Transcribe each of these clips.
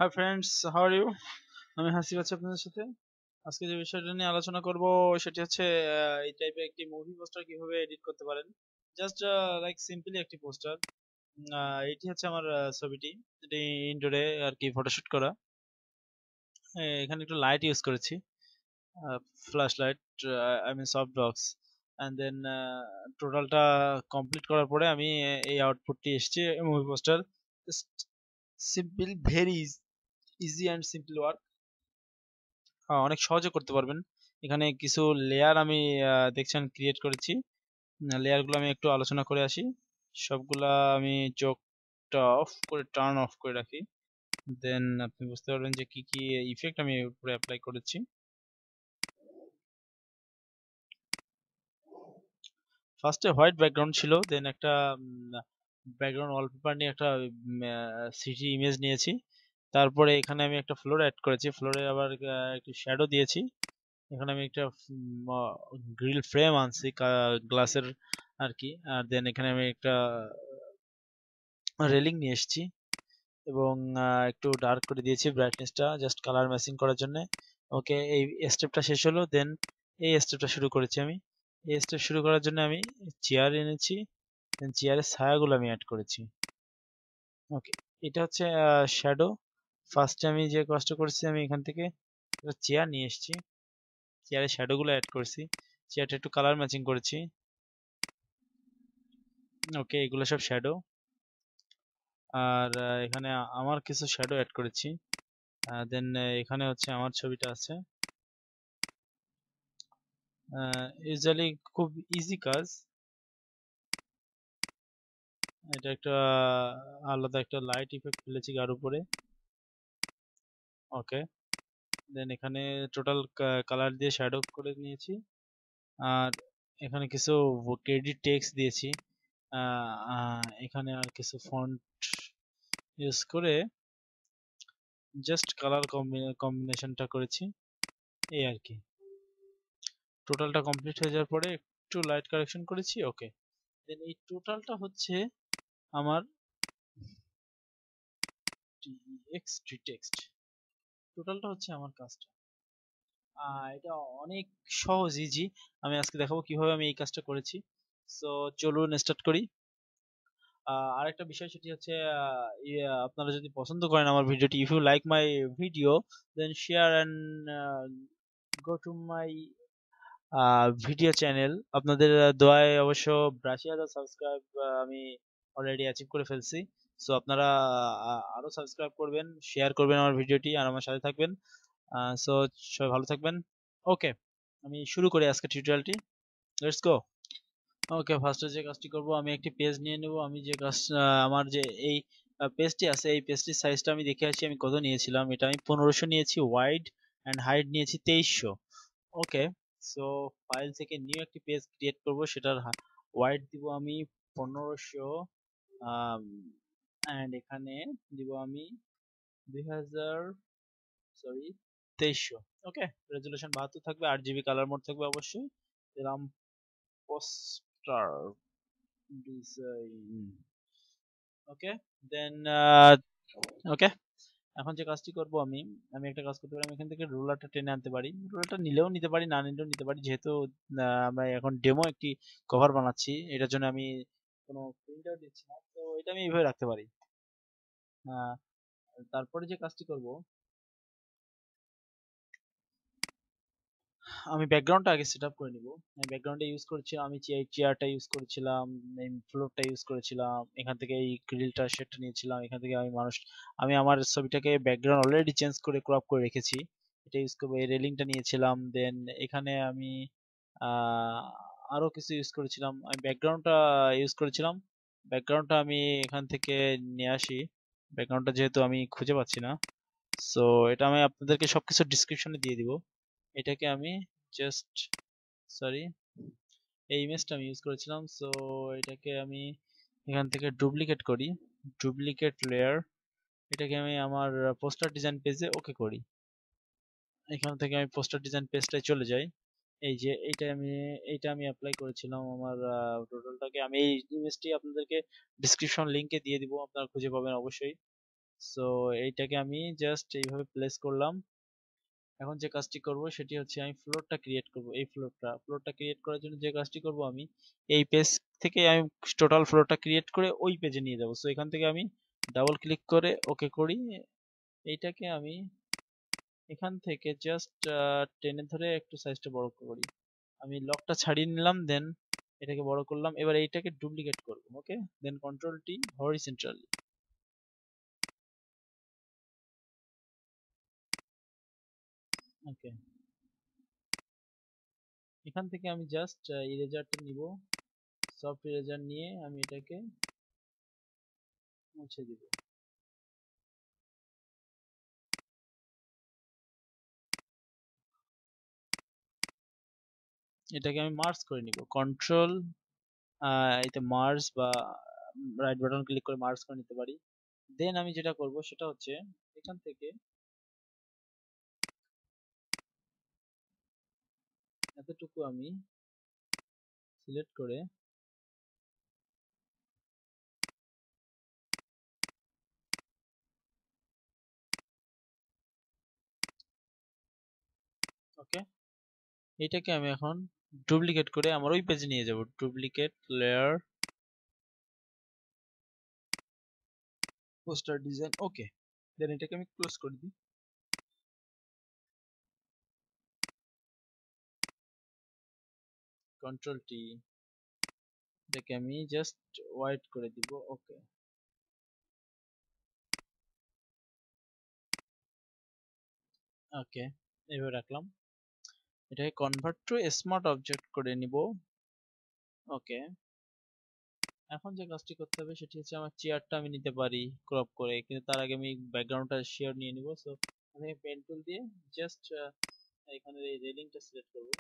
High friends, how are you? আমি হাসিব আছি আপনাদের সাথে। আজকে যে বিষয়টা নিয়ে আলোচনা করব সেটি হচ্ছে এই টাইপের একটি মুভি পোস্টার কিভাবে এডিট করতে পারেন। জাস্ট লাইক সিম্পলি একটি পোস্টার। এটি হচ্ছে আমার ছবিটি, এটি ইনডোরে আর কি ফটোশুট করা। এখানে একটু লাইট ইউজ করেছি, flash light, I mean soft box. And then টোটালটা কমপ্লিট করার পরে আমি এই আউটপুটটি এসছে movie poster. Simple, very easy and simple work. অনেক সহজে করতে পারবেন। এখানে কিছু লেয়ার আমি দেখছেন ক্রিয়েট করেছি। লেয়ারগুলো আমি একটু আলোচনা করে আসি। সবগুলা আমি চোখটা অফ করে টার্ন অফ করে রাখি, দেন আপনি বুঝতে পারবেন যে কি কি ইফেক্ট আমি উপরে অ্যাপ্লাই করেছি। ফার্স্টে হোয়াইট ব্যাকগ্রাউন্ড ছিল, দেন একটা ব্যাকগ্রাউন্ড ওয়ালপেপার নিয়ে একটা সিটি ইমেজ নিয়েছি। তারপরে এখানে আমি একটা ফ্লোর অ্যাড করেছি, ফ্লোরে আবার একটু শ্যাডো দিয়েছি। এখানে আমি একটা গ্রিল ফ্রেম আনছি গ্লাসের আর কি। আর দেন এখানে আমি একটা রেলিং নিয়ে এসেছি এবং একটু ডার্ক করে দিয়েছি ব্রাইটনেসটা, জাস্ট কালার ম্যাচিং করার জন্য। ওকে, এই স্টেপটা শেষ হলো। দেন এই স্টেপটা শুরু করেছি আমি। এই স্টেপ শুরু করার জন্য আমি চেয়ার এনেছি, দেন চেয়ারের ছায়াগুলো আমি অ্যাড করেছি। ওকে, এটা হচ্ছে শ্যাডো। ফার্স্টে আমি যে কাজটা করেছি, আমি এখান থেকে চেয়ার নিয়ে এসেছি, চেয়ারের শ্যাডোগুলো অ্যাড করেছি, চেয়ারটা একটু কালার ম্যাচিং করেছি। ওকে, এগুলো সব শ্যাডো। আর এখানে আমার কিছু শ্যাডো অ্যাড করেছি। দেন এখানে হচ্ছে আমার ছবিটা আছে। ইউজুয়ালি খুব ইজি কাজ। এটা একটা আলাদা একটা লাইট ইফেক্ট ফেলেছি গার উপরে। ওকে, দেন এখানে টোটাল কালার দিয়ে শ্যাডো করে নিয়েছি। আর এখানে কিছু ক্রেডিট টেক্সট দিয়েছি। এখানে আর কিছু ফন্ট ইউজ করে জাস্ট কালার কম্বিনেশনটা করেছি, এই আর কি। টোটালটা কমপ্লিট হয়ে যাওয়ার পরে একটু লাইট কারেকশন করেছি। ওকে, দেন এই টোটালটা হচ্ছে আমার টেক্সট। টোটালটা হচ্ছে আমার কাজটা। এটা অনেক সহজ, ইজি। আমি আজকে দেখাবো কিভাবে আমি এই কাজটা করেছি। সো চলুন স্টার্ট করি। আরেকটা বিষয় সেটি হচ্ছে, আপনারা যদি পছন্দ করেন আমার ভিডিওটি, if you like my video, then share and go to my video channel. আপনাদের দোয়ায় অবশ্য 82,000 সাবস্ক্রাইব আমি অলরেডি অ্যাচিভ করে ফেলছি। সো আপনারা আরো সাবস্ক্রাইব করবেন, শেয়ার করবেন আমার ভিডিওটি, আর আমার সাথে থাকবেন। সো সবাই ভালো থাকবেন। ওকে, আমি শুরু করি আজকে টিউটোরিয়ালটি। Let's go. ওকে, ফার্স্টে যে কাজটি করব, আমি একটি পেজ নিয়ে নেব। আমি যে কাজ, আমার যে এই পেজটি আছে, এই পেজটির সাইজটা আমি দেখে আসি আমি কত নিয়েছিলাম। এটা আমি 1500 নিয়েছি ওয়াইড, অ্যান্ড হাইট নিয়েছি 2300। ওকে, সো ফাইল থেকে নিউ একটি পেজ ক্রিয়েট করব, সেটার ওয়াইড দিব আমি 1500, অ্যান্ড এখানে দিব আমি 2000, সরি 2300। ওকে, রেজুলেশন 72 থাকবে, 8 GB কালার মোড থাকবে অবশ্যই। দিলাম পোস্টার ডিজাইন। ওকে, দেন ওকে, এখন যে কাজটি করব, আমি আমি একটা কাজ করতে পারি। আমি এখান থেকে রুলারটা টেনে আনতে পারি, রুলারটা নিলেও নিতে পারি, না নিলেও নিতে পারি। যেহেতু আমরা এখন ডেমো একটি কভার বানাচ্ছি, এটার জন্য আমি কোনো প্রিন্টার দিচ্ছি না, তো এটা আমি এইভাবে রাখতে পারি। আহ, তারপরে যে কাজটি করব, আমি ব্যাকগ্রাউন্ডটা আগে সেট আপ করে নিব। আমি ব্যাকগ্রাউন্ডে ইউজ করছি, আমি চেয়ারটা ইউজ করেছিলাম, এই ফ্লোরটা ইউজ করেছিলাম, এখান থেকে এই গ্রিলটা শেডটা নিয়েছিলাম, এখান থেকে আমি আমার ছবিটাকে ব্যাকগ্রাউন্ড অলরেডি চেঞ্জ করে ক্রপ করে রেখেছি, এটা ইউজ করবো। এই রেলিংটা নিয়েছিলাম, দেন এখানে আমি আহ, আরো কিছু ইউজ করেছিলাম। আমি ব্যাকগ্রাউন্ডটা ইউজ করেছিলাম, ব্যাকগ্রাউন্ডটা আমি এখান থেকে নিয়ে আসি। ব্যাকগ্রাউন্ডটা যেহেতু আমি খুঁজে পাচ্ছি না, সো এটা আমি আপনাদেরকে সবকিছু ডিসক্রিপশনে দিয়ে দিব। এটাকে আমি জাস্ট, সরি, এই ইমেজটা আমি ইউজ করেছিলাম। সো এটাকে আমি এখান থেকে ডুপ্লিকেট করি, ডুপ্লিকেট লেয়ার। এটাকে আমি আমার পোস্টার ডিজাইন পেজে ওকে করি। এখান থেকে আমি পোস্টার ডিজাইন পেজটায় চলে যাই। এই যে এইটা আমি অ্যাপ্লাই করেছিলাম আমার টোটালটাকে। আমি এই ইমেজটি আপনাদেরকে ডিসক্রিপশন লিংকে দিয়ে দিব, আপনারা খুঁজে পাবেন অবশ্যই। সো এইটাকে আমি জাস্ট এইভাবে প্লেস করলাম। এখন যে কাজটি করব সেটি হচ্ছে আমি ফ্লোরটা ক্রিয়েট করব। এই ফ্লোরটা ক্রিয়েট করার জন্য যে কাজটি করব, আমি এই পেজ থেকে আমি টোটাল ফ্লোরটা ক্রিয়েট করে ওই পেজে নিয়ে যাব। সো এখান থেকে আমি ডাবল ক্লিক করে ওকে করি। এইটাকে আমি এখান থেকে জাস্ট টেনে ধরে একটু সাইজটা বড় করি। আমি লকটা ছাড়িয়ে নিলাম, দেন এটাকে বড় করলাম। এবার এইটাকে ডুপ্লিকেট করব। ওকে, দেন কন্ট্রোল টি হরিজন্টালি। ওকে, এখান থেকে আমি জাস্ট ইরেজারটা নিব। সফট ইরেজার নিয়ে আমি এটাকে মুছে দিব। এটাকে আমি মার্জ করে নিব। কন্ট্রোল এতে মার্জ বা রাইট বাটন ক্লিক করে মার্জ করে নিতে পারি। দেন আমি যেটা করব সেটা হচ্ছে এখান থেকে এতটুকু আমি সিলেক্ট করে ওকে, এটাকে আমি এখন ডুপ্লিকেট করে আমার ওই পেজে নিয়ে যাব। Duplicate layer poster design. Okay, then এটাকে আমি ক্লোজ করে দিই। কন্ট্রোল টি, এটাকে আমি জাস্ট হোয়াইট করে দিব। ওকে, ওকে, এইভাবে রাখলাম। এটাকে কনভার্ট টু স্মার্ট অবজেক্ট করে নিব। ওকে, এখন যে কাজটি করতে হবে সেটি হচ্ছে আমার চেয়ারটা আমি নিতে পারি ক্রপ করে, কিন্তু তার আগে আমি ব্যাকগ্রাউন্ডটা শেয়ার নিয়ে নিব। সো আমি পেন টুল দিয়ে জাস্ট এখানে এই রেলিংটা সিলেক্ট করব।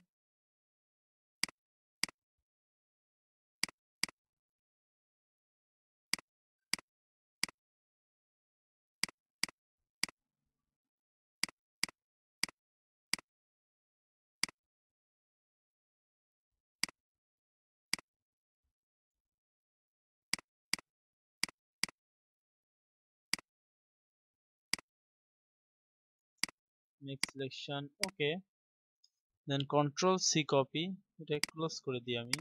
Next selection. Okay, then control C copy, এটা ক্লোজ করে দিই আমি।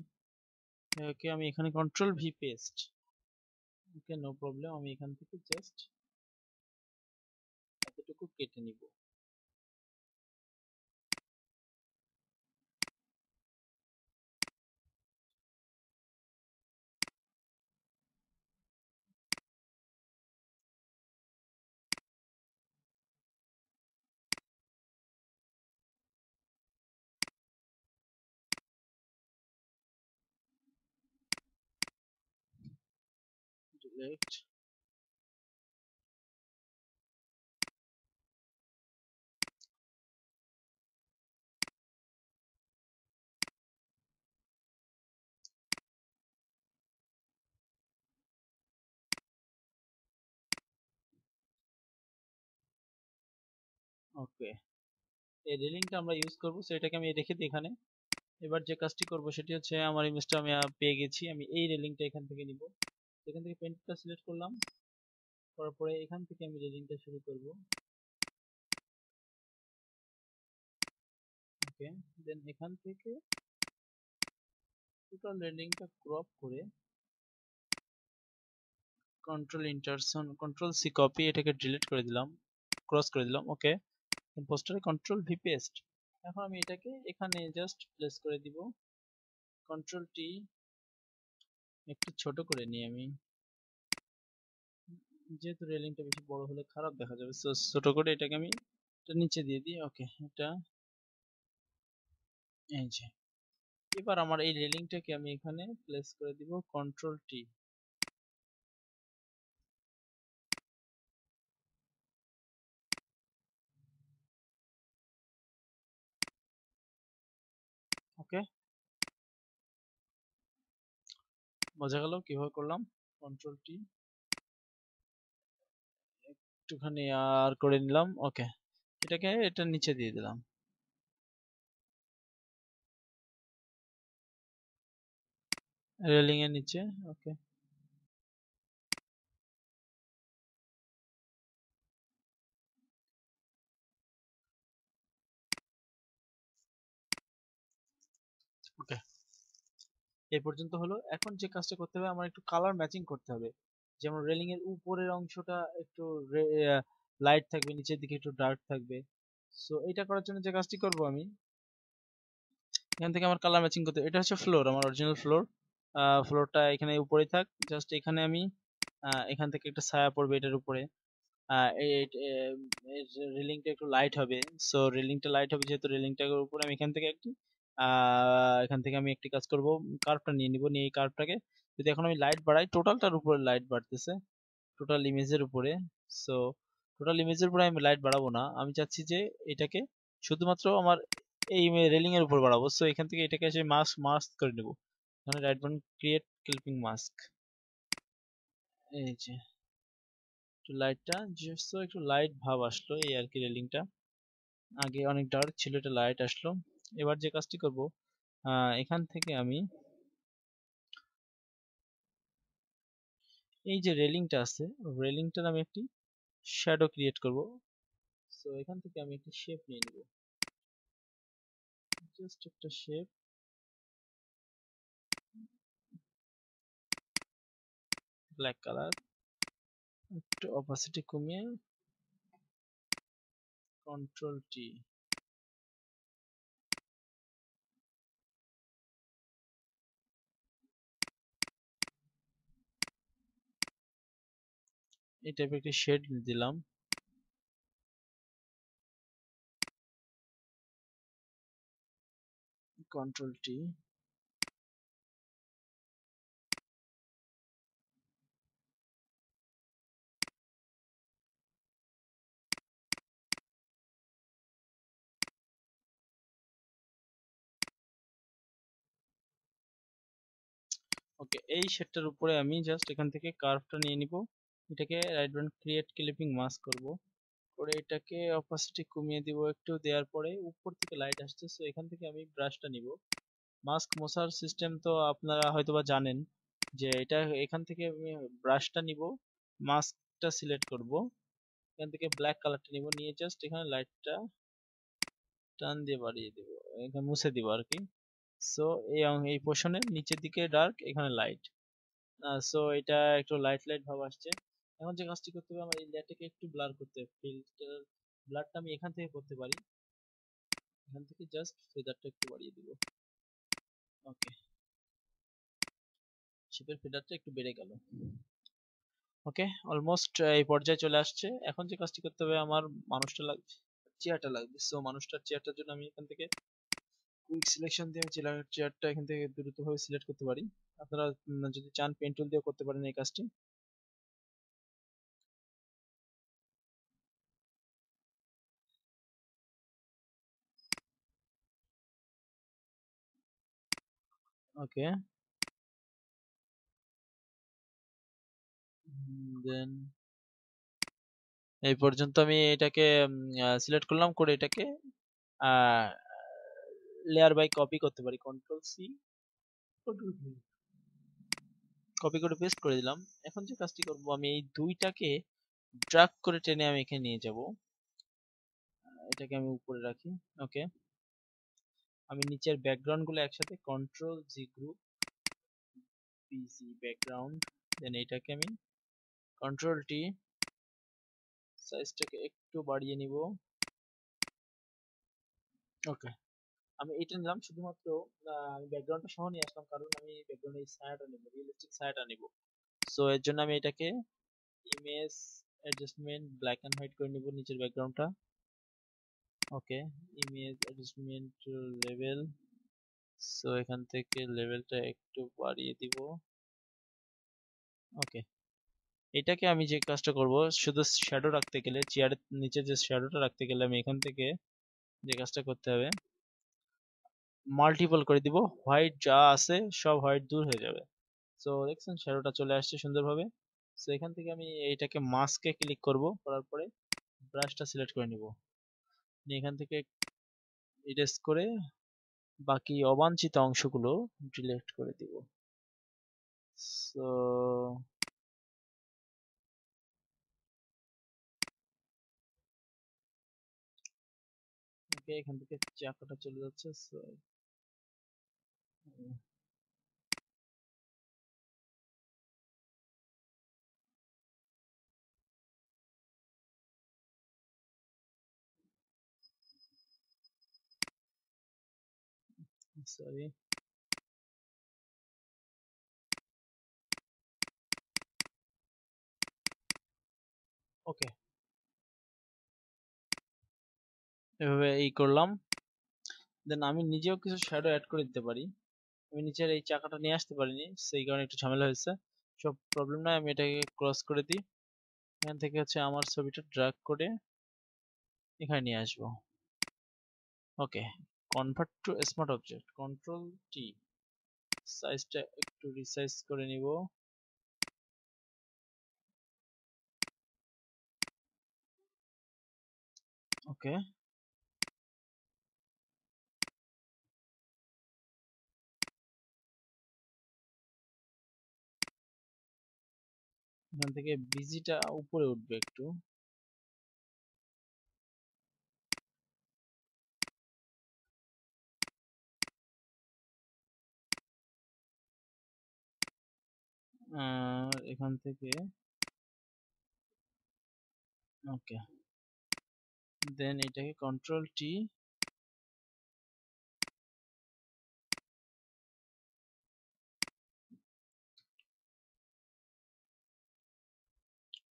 ওকে, আমি এখানে control V paste. Okay, no problem. আমি এখান থেকে জাস্ট এতটুকু কেটে নিব। ডিলেট। ওকে, এই রেলিংটা আমরা ইউজ করব, সো এটাকে আমি রেখে দিই এখানে। এবার যে কাজটি করব সেটি হচ্ছে আমার ইমেজটা আমি পেয়ে গেছি। আমি এই রেলিংটা এখান থেকে নিব। এখান থেকে পেন্টটা সিলেক্ট করলাম, করার পরে এখান থেকে আমি রেলিংটা শুরু করব। ওকে, দেন এখান থেকে টোটাল রেলিংটা ক্রপ করে কন্ট্রোল ইন্টারসন, কন্ট্রোল সি কপি, এটাকে ডিলিট করে দিলাম, ক্রস করে দিলাম। ওকে, পোস্টারে কন্ট্রোল ভি পেস্ট। এখন আমি এটাকে এখানে জাস্ট প্লেস করে দিব। কন্ট্রোল টি, একটু ছোট করে নিই আমি, যেহেতু রেলিংটা বেশি বড় হলে খারাপ দেখা যাবে, সো ছোট করে এটাকে আমি এটা নিচে দিয়ে দিই। ওকে, এটা এই যে। এবার আমার এই রেলিংটাকে আমি এখানে প্লেস করে দিব। Control T. ওকে, বোঝা গেল কিভাবে করলাম। কন্ট্রোল টি, একটুখানি আর করে নিলাম। ওকে, এটাকে এটা নিচে দিয়ে দিলাম রেলিং এর নিচে। ওকে, ওকে, এই পর্যন্ত হলো। এখন যে কাজটা করতে হবে, আমার একটু কালার ম্যাচিং করতে হবে। যেমন রেলিং এর উপরের অংশটা একটু লাইট থাকবে, নিচের দিকে একটু ডার্ক থাকবে। সো এটা করার জন্য যে কাজটি করব আমি, এখান থেকে আমার কালার ম্যাচিং করতে, এটা হচ্ছে ফ্লোর, আমার অরিজিনাল ফ্লোর। ফ্লোরটা এখানে উপরে থাক, জাস্ট এখানে আমি এখান থেকে একটা ছায়া পড়বে এটার উপরে। রেলিংটা একটু লাইট হবে। সো রেলিংটা লাইট হবে, যেহেতু রেলিংটার উপরে আমি এখান থেকে আমি একটি কাজ করব, কার্ভটা নিয়ে নিব, নিয়ে এই কার্ভটাকে যদি এখন আমি লাইট বাড়াই, টোটালটার উপরে লাইট বাড়তেছে, টোটাল ইমেজের উপরে। সো টোটাল ইমেজের উপরে আমি লাইট বাড়াবো না, আমি চাচ্ছি যে এটাকে শুধুমাত্র আমার এই রেলিং এর উপর বাড়াবো। সো এখান থেকে এটাকে এসে মাস্ক মাস্ক করে নেব, এখানে right button create clipping mask. এই যে লাইটটা জাস্ট একটু লাইট ভাব আসলো, এই আর কি। রেলিংটা আগে অনেক ডার্ক ছিল, এটা লাইট আসলো। এবার যে কাজটি করব, এখান থেকে আমি এই যে রেলিংটা আছে, রেলিংটার আমি একটি শ্যাডো ক্রিয়েট করব। সো এখান থেকে আমি একটি শেপ নিয়ে নিব, জাস্ট একটা শেপ, ব্ল্যাক কালার, একটু অপাসিটি কমিয়ে কন্ট্রোল টি। এই টাইপের একটি শেড দিলাম, কন্ট্রোল টি। ওকে, এই শেডটার উপরে আমি জাস্ট এখান থেকে কার্ভটা নিয়ে নিব, এটাকে right button create clipping mask করব, করে এটাকে অপাসিটি কমিয়ে দিব একটু, দেওয়ার পরে উপর থেকে লাইট আসছে। সো এখান থেকে আমি ব্রাশটা নিব, মাস্ক মোছার সিস্টেম তো আপনারা হয়তোবা জানেন, যে এটা এখান থেকে আমি ব্রাশটা নিব, মাস্কটা সিলেক্ট করব, এখান থেকে ব্ল্যাক কালারটা নিব, নিয়ে জাস্ট এখানে লাইটটা টান দিয়ে বাড়িয়ে দিব, এখানে মুছে দিব আর কি। সো এই পোর্শনের নিচের দিকে ডার্ক, এখানে লাইট। সো এটা একটু লাইট লাইট ভাব আসছে। এখন যে কাজটি করতে হবে, আমার এই লেয়ারটাকে একটু ব্লার করতে হবে। ফিল্টার ব্লারটা আমি এখান থেকে করতে পারি, এখান থেকে জাস্ট ফেদারটা একটু বাড়িয়ে দিব। ওকে, শেপের ফেদারটা একটু বেড়ে গেল। ওকে, অলমোস্ট এই পর্যায়ে চলে আসছে। এখন যে কাজটি করতে হবে, আমার মানুষটা লাগবে, চেয়ারটা লাগবে। সো মানুষটার চেয়ারটার জন্য আমি এখান থেকে কুইক সিলেকশন দিয়ে আমি চেয়ারটা এখান থেকে দ্রুতভাবে সিলেক্ট করতে পারি। আপনারা যদি চান পেন টুল দিয়ে করতে পারেন এই কাজটি। ওকে, দেন এই পর্যন্ত আমি এটাকে সিলেক্ট করলাম, করে এটাকে লেয়ার বাই কপি করতে পারি, কন্ট্রোল সি, কপি করে পেস্ট করে দিলাম। এখন যে কাজটি করব, আমি এই দুইটাকে ড্রাগ করে টেনে আমি এখানে নিয়ে যাব, এটাকে আমি উপরে রাখি। ওকে, আমি নিচের ব্যাকগ্রাউন্ড গুলো একসাথে কন্ট্রোল জি গ্রুপ পিসি ব্যাকগ্রাউন্ড, দেন এটাকে আমি কন্ট্রোল টি, সাইজটাকে একটু বাড়িয়ে নিব। ওকে, আমি এটা নিলাম শুধুমাত্র, আমি ব্যাকগ্রাউন্ডটা সহ নিয়ে আসলাম, কারণ আমি ব্যাকগ্রাউন্ডে এই ছায়াটা নেব, রিয়েলিস্টিক ছায়াটা নেব। সো এর জন্য আমি এটাকে image adjustment black and white করে নিব নিচের ব্যাকগ্রাউন্ডটা। Okay, image adjustment level, so এখান থেকে লেভেলটা একটু বাড়িয়ে দিব। ওকে, এটাকে আমি যে কাজটা করব, শুধু শ্যাডো রাখতে গেলে, চেয়ারের নিচে যে শ্যাডোটা রাখতে গেলে আমি এখান থেকে যে কাজটা করতে হবে, মাল্টিপল করে দিব, হোয়াইট যা আছে সব হোয়াইট দূর হয়ে যাবে। সো দেখছেন শ্যাডোটা চলে আসছে সুন্দরভাবে। সো এখান থেকে আমি এইটাকে মাস্কে ক্লিক করব, করার পরে ব্রাশটা সিলেক্ট করে নিব, নিয়ে এখান থেকে ইরেজ করে বাকি অবাঞ্ছিত অংশগুলো ডিলিট করে দিব। সো ওকে, এখান থেকে চাকাটা চলে যাচ্ছে। So sorry. ওকে, এভাবে এই করলাম। দেন আমি নিজেও কিছু শ্যাডো অ্যাড করে দিতে পারি। আমি নিচের এই চাকাটা নিয়ে আসতে পারিনি, সেই কারণে একটু ঝামেলা হয়েছে। সব প্রবলেম নয়, আমি এটাকে ক্রস করে দিই। এখান থেকে হচ্ছে আমার ছবিটা ড্র্যাগ করে এখানে নিয়ে আসবো। Okay, convert to smart object, control T, সাইজটা একটু রিসাইজ করে নিব। ওকে, এখান থেকে বিজিটা উপরে উঠবে একটু। এখান থেকে ওকে, দেন এটাকে কন্ট্রোল টি,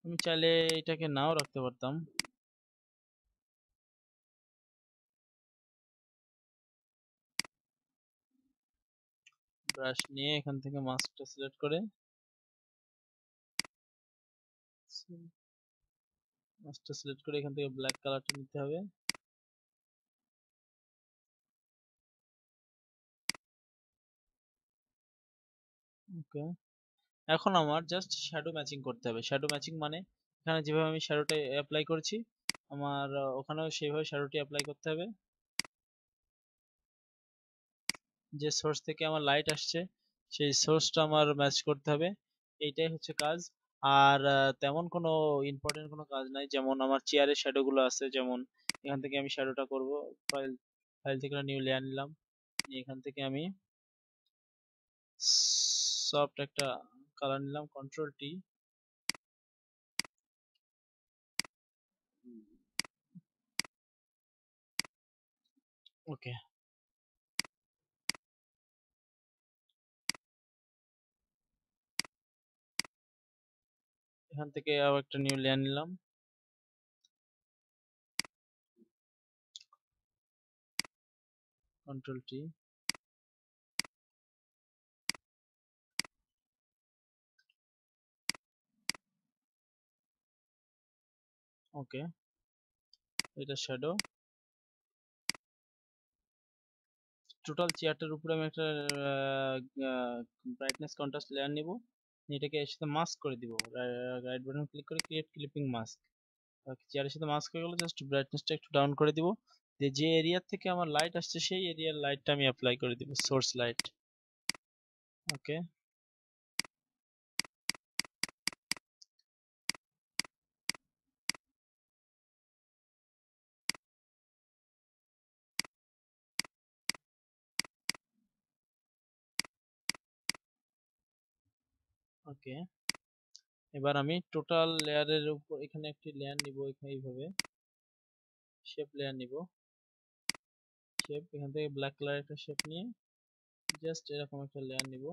আমি চাইলে এটাকে নাও রাখতে পারতাম। ব্রাশ নিয়ে এখান থেকে মাস্কটা সিলেক্ট করে মাস্কটা সিলেক্ট করে এখান থেকে ব্ল্যাক কালারটা নিতে হবে। ওকে, এখন আমার জাস্ট শ্যাডো ম্যাচিং করতে হবে। শ্যাডো ম্যাচিং মানে এখানে যেভাবে আমি শ্যাডোটা অ্যাপ্লাই করেছি, আমার ওখানেও সেইভাবে শ্যাডোটি অ্যাপ্লাই করতে হবে। যে সোর্স থেকে আমার লাইট আসছে সেই সোর্সটা আমার ম্যাচ করতে হবে, এইটাই হচ্ছে কাজ। আর তেমন কোনো ইম্পর্টেন্ট কোনো কাজ নাই। যেমন আমার চেয়ারের শ্যাডো গুলো আছে, যেমন এখান থেকে আমি শ্যাডোটা করব। ফাইল ফাইল থেকে নিউ লেয়ার নিলাম, নিয়ে এখান থেকে আমি সফট একটা কালার নিলাম, কন্ট্রোল টি। ওকে, এখান থেকে আবার একটা নিউ লেয়ার নিলাম, কন্ট্রোল টি। ওকে, এটা শ্যাডো। টোটাল চেয়ারটার উপরে আমি একটা ব্রাইটনেস কন্ট্রাস্ট লেয়ার নিব, এটাকে এর সাথে মাস্ক করে দিব। রাইট বাটন ক্লিক করে ক্রিয়েট ক্লিপিং মাস্ক। চেয়ারের সাথে মাস্ক হয়ে গেল, জাস্ট ব্রাইটনেসটা একটু ডাউন করে দিব। যে এরিয়া থেকে আমার লাইট আসছে সেই এরিয়ার লাইটটা আমি অ্যাপ্লাই করে দিব, সোর্স লাইট। ওকে, ওকে, এবার আমি টোটাল লেয়ারের উপর এখানে একটি লেয়ার নিব, এখানে এইভাবে শেপ লেয়ার নিব। শেপ, এখান থেকে ব্ল্যাক কালার একটা শেপ নিয়ে জাস্ট এরকম একটা লেয়ার নিব।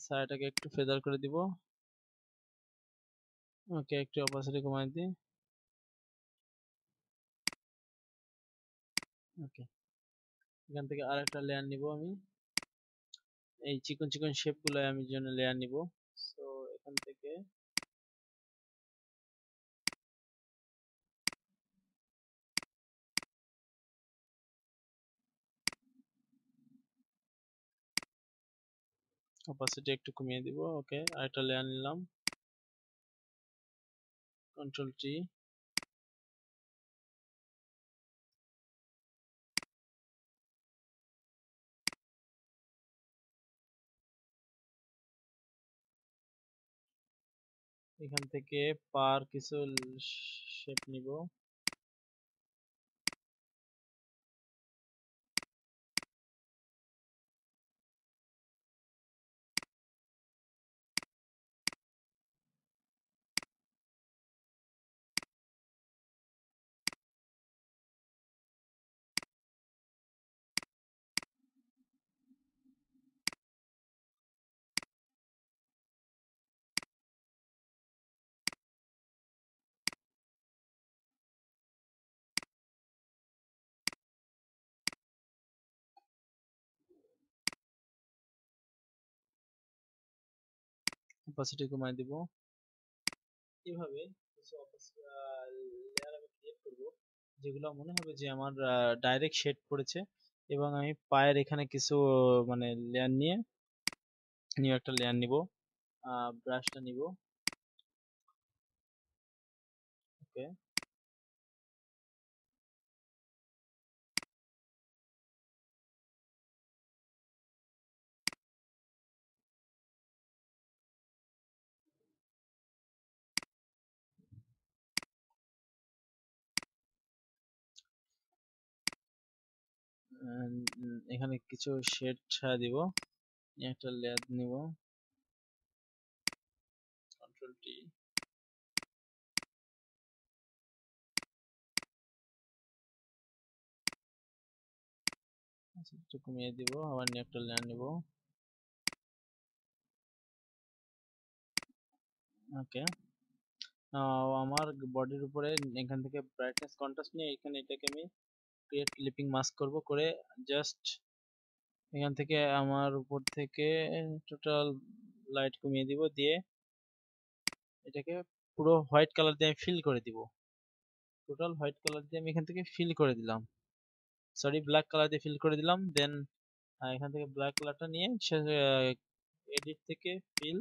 ছায়াটাকে একটু ফেদার করে দিব। ওকে, একটু অপাসিটি কমাই দিই। ওকে, এখান থেকে আর একটা লেয়ার নিব আমি, এই চিকন চিকন শেপ গুলো আমি জন্য লেয়ার নিব। সো এখান থেকে অপাসিটি একটু কমিয়ে দিব। ওকে, আরেকটা লেয়ার নিলাম, কন্ট্রোল টি। এখান থেকে পার কিছু শেপ নিব। অপাসিটি কমাই দিব। এভাবে কিছু লেয়ার আমি ক্রিয়েট করব যেগুলো মনে হবে যে আমার ডাইরেক্ট শেড পড়েছে, এবং আমি পায়ের এখানে কিছু মানে লেয়ার নিয়ে নিউ একটা লেয়ার নিব, ব্রাশটা নিব। ওকে, এখানে কিছু শেড ছায়া দিব, একটা লেয়ার নিব, কন্ট্রোল টি, একটু কমিয়ে দিব, আবার নিয়ে একটা লেয়ার নিব। ওকে, আমার বডির উপরে এখান থেকে ব্রাইটনেস কন্ট্রাস্ট নিয়ে এখানে এটাকে আমি ক্রিয়েট ক্লিপিং মাস্ক করব, করে জাস্ট এখান থেকে আমার উপর থেকে টোটাল লাইট কমিয়ে দিব, দিয়ে এটাকে পুরো হোয়াইট কালার দিয়ে আমি ফিল করে দিব। টোটাল হোয়াইট কালার দিয়ে আমি এখান থেকে ফিল করে দিলাম, সরি ব্ল্যাক কালার দিয়ে ফিল করে দিলাম। দেন এখান থেকে ব্ল্যাক কালারটা নিয়ে এডিট থেকে ফিল,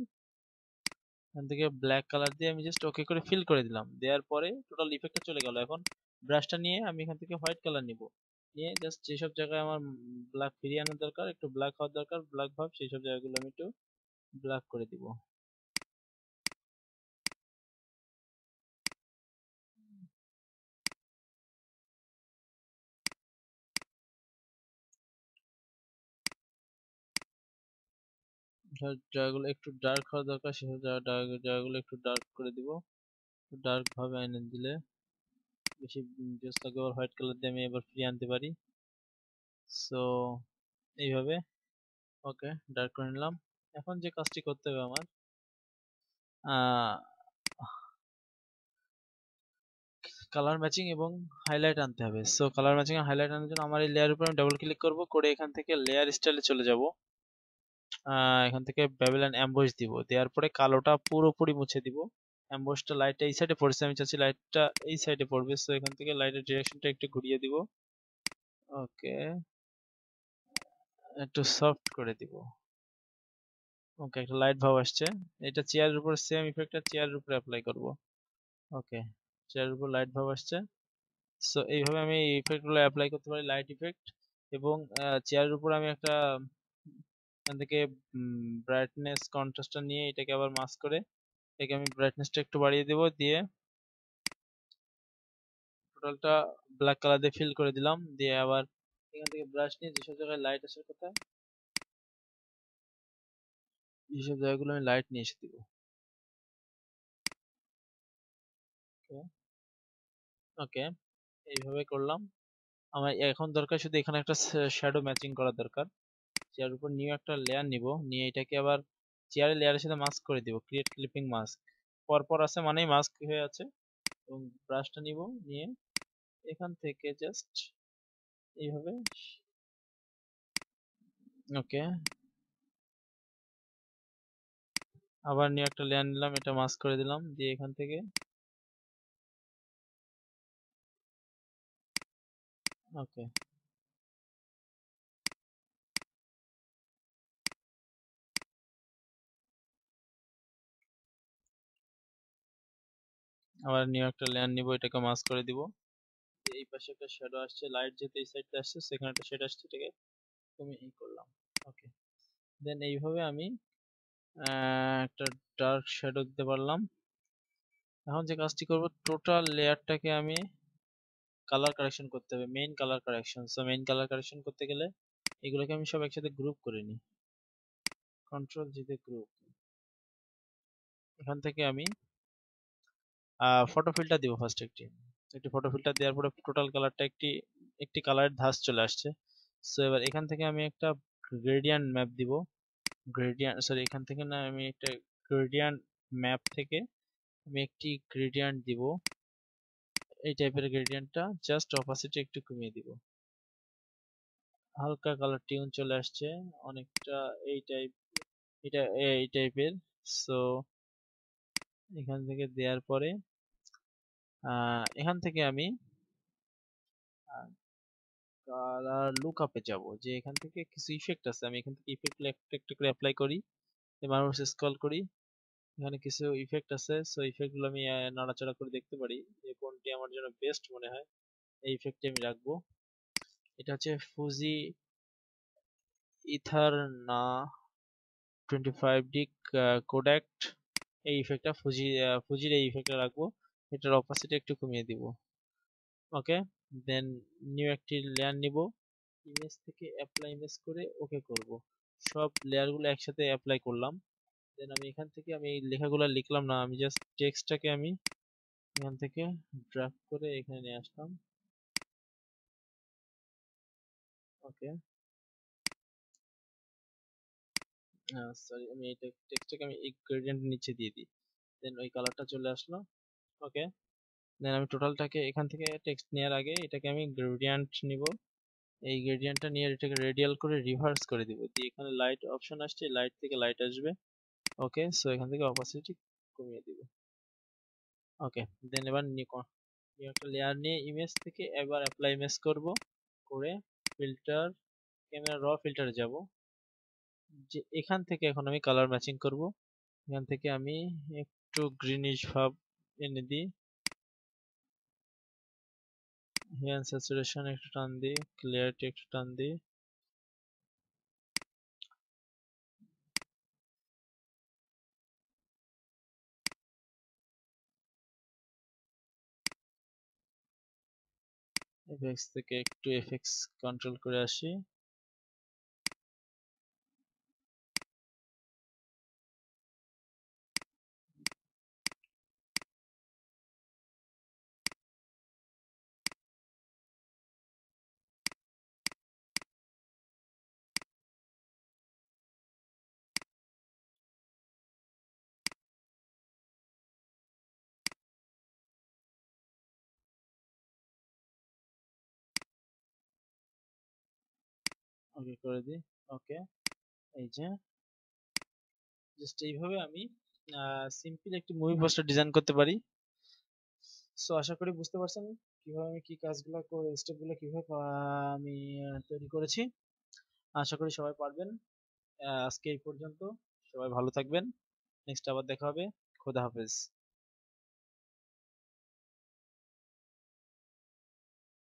এখান থেকে ব্ল্যাক কালার দিয়ে আমি জাস্ট ওকে করে ফিল করে দিলাম। দেওয়ার পরে টোটাল ইফেক্টটা চলে গেল। এখন ব্রাশটা নিয়ে আমি এখান থেকে হোয়াইট কালার নিব, নিয়ে জাস্ট যেসব জায়গায় আমার ব্ল্যাক ফিরিয়ে আনার দরকার, একটু ব্ল্যাক হওয়ার দরকার, ব্ল্যাক ভাব, সেই সব জায়গাগুলো আমি একটু ব্ল্যাক করে দিব। জায়গাগুলো একটু ডার্ক হওয়ার দরকার, সেসব জায়গাগুলো একটু ডার্ক করে দিব। ডার্ক ভাবে এনে দিলে বেশি জোস লাগবে। আবার হোয়াইট কালার দিয়ে আমি এবার ফিরিয়ে আনতে পারি। সো এইভাবে ওকে ডার্ক করে নিলাম। এখন যে কাজটি করতে হবে আমার, কালার ম্যাচিং এবং হাইলাইট আনতে হবে। সো কালার ম্যাচিং আর হাইলাইট আনার জন্য আমার এই লেয়ার উপর আমি ডাবল ক্লিক করব, করে এখান থেকে লেয়ার স্টাইলে চলে যাব। এখান থেকে ব্যাবিলন অ্যাম্বুশ দিব, দেওয়ার পরে কালোটা পুরোপুরি মুছে দিব। অ্যাম্বুশটা লাইটটা এই সাইডে পড়ছে, আমি চাচ্ছি লাইটটা এই সাইডে পড়বে। সো এখান থেকে লাইটের ডিরেকশনটা একটু ঘুরিয়ে দিব। ওকে, একটু সফট করে দিব। ওকে, একটা লাইট ভাব আসছে। এটা চেয়ারের উপর সেম ইফেক্টটা চেয়ারের উপরে অ্যাপ্লাই করব। ওকে, চেয়ারের উপর লাইট ভাব আসছে। সো এইভাবে আমি ইফেক্ট গুলো অ্যাপ্লাই করতে পারি, লাইট ইফেক্ট। এবং চেয়ারের উপর আমি একটা এখান থেকে ব্রাইটনেস কন্ট্রাস্টটা নিয়ে এটাকে আবার মাস্ক করে এটাকে আমি ব্রাইটনেসটা একটু বাড়িয়ে দেব, দিয়ে টোটালটা ব্ল্যাক কালার দিয়ে ফিল করে দিলাম। দিয়ে আবার এখান থেকে ব্রাশ নিয়ে যেসব জায়গায় লাইট আসার কথা, যেসব জায়গাগুলো আমি লাইট নিয়ে এসে দিব। ওকে, এইভাবে করলাম। আমার এখন দরকার শুধু এখানে একটা শ্যাডো ম্যাচিং করা দরকার। চেয়ার উপর নিউ একটা লেয়ার নিব, নিয়ে এটাকে আবার চেয়ারের লেয়ারের সাথে মাস্ক করে দিব, ক্রিয়েট ক্লিপিং মাস্ক। পরপর আছে মানেই মাস্ক হয়ে আছে। এবং ব্রাশটা নিব, নিয়ে এখান থেকে জাস্ট এইভাবে, ওকে, আবার নিউ একটা লেয়ার নিলাম, এটা মাস্ক করে দিলাম, দিয়ে এখান থেকে ওকে, আবার নিউ একটা লেয়ার নিব, এটাকে মাস্ক করে দিব। এই পাশে একটা শ্যাডো আসছে, লাইট যেহেতু এই সাইডে আসছে সেখানে একটা শেড আসছে, এটাকে তুমি এই করলাম। ওকে, দেন এইভাবে আমি একটা ডার্ক শ্যাডো দিতে পারলাম। এখন যে কাজটি করব, টোটাল লেয়ারটাকে আমি কালার কারেকশন করতে হবে, main colour correction. So main colour correction করতে গেলে এগুলোকে আমি সব একসাথে গ্রুপ করে নিই, কন্ট্রোল জি তে গ্রুপ। এখান থেকে আমি ফটো ফিল্টার দিব ফার্স্ট, একটি একটি ফটো ফিল্টার দেওয়ার পরে টোটাল কালারটা একটি একটি কালারের ধাঁচ চলে আসছে। সো এবার এখান থেকে আমি একটা গ্রেডিয়েন্ট ম্যাপ দিব, গ্রেডিয়েন্ট সরি এখান থেকে না, আমি একটা গ্রেডিয়েন্ট ম্যাপ থেকে আমি একটি গ্রেডিয়েন্ট দিব, এই টাইপের গ্রেডিয়েন্টটা। জাস্ট অপাসিটি একটু কমিয়ে দিব, হালকা কালার টিউন চলে আসছে অনেকটা, এই টাইপ, এটা এই টাইপের। সো এখান থেকে দেওয়ার পরে এখান থেকে আমি কালার লুকআপে যাব, যে এখান থেকে কিছু ইফেক্ট আছে, আমি এখান থেকে ইফেক্ট একটা একটা করে অ্যাপ্লাই করি, মানুষ স্ক্রল করি, এখানে কিছু ইফেক্ট আছে, সো ইফেক্ট গুলো আমি নাড়াচাড়া করে দেখতে পারি যে কোনটি আমার জন্য বেস্ট মনে হয়, এই ইফেক্টটি আমি রাখবো। এটা হচ্ছে ফুজি ইথার না 25D কোডাক, এই ইফেক্টটা ফুজির এই ইফেক্টটা রাখবো, এটার অপাসিটি একটু কমিয়ে দিব। ওকে, দেন নিউ একটি লেয়ার নিব, ইমেজ থেকে অ্যাপ্লাই ইমেজ করে ওকে করব, সব লেয়ারগুলো একসাথে অ্যাপ্লাই করলাম। দেন আমি এখান থেকে আমি এই লেখাগুলো লিখলাম না, আমি জাস্ট টেক্সটটাকে আমি এখান থেকে ড্র্যাগ করে এখানে নিয়ে আসলাম। ওকে, সরি, আমি এই টেক্সটটাকে আমি এই গ্রেডিয়েন্ট নিচে দিয়ে দিই, দেন ওই কালারটা চলে আসলো। ওকে, দেন আমি টোটালটাকে এখান থেকে টেক্সট নেওয়ার আগে এটাকে আমি গ্রেডিয়েন্ট নিব, এই গ্রেডিয়েন্টটা নিয়ে এটাকে রেডিয়াল করে রিভার্স করে দিব, দিয়ে এখানে লাইট অপশন আসছে, লাইট থেকে লাইট আসবে। ওকে, সো এখান থেকে অপাসিটি কমিয়ে দিব। ওকে, দেন এবার একটা লেয়ার নিয়ে ইমেজ থেকে এবার অ্যাপ্লাই ইমেজ করব, করে ফিল্টার, ক্যামেরা র ফিল্টারে যাব, যে এখান থেকে এখন আমি কালার ম্যাচিং করব, এখান থেকে আমি একটু গ্রিনিশ ভাব এনে দিই, হিয়ান স্যাচুরেশন একটু টান দিই, ক্লিয়ারিটি একটু টান দিই, এফএক্স থেকে একটু এফএক্স কন্ট্রোল করে আসি। ওকে করে দিই। ওকে, এই যে জাস্ট এইভাবে আমি সিম্পল একটি মুভি পোস্টার ডিজাইন করতে পারি। সো আশা করি বুঝতে পারছেন কিভাবে আমি কি কাজগুলো করে, স্টেপগুলো কিভাবে আমি তৈরি করেছি। আশা করি সবাই পারবেন। আজকে এই পর্যন্ত, সবাই ভালো থাকবেন, নেক্সট আবার দেখা হবে। খোদা হাফেজ।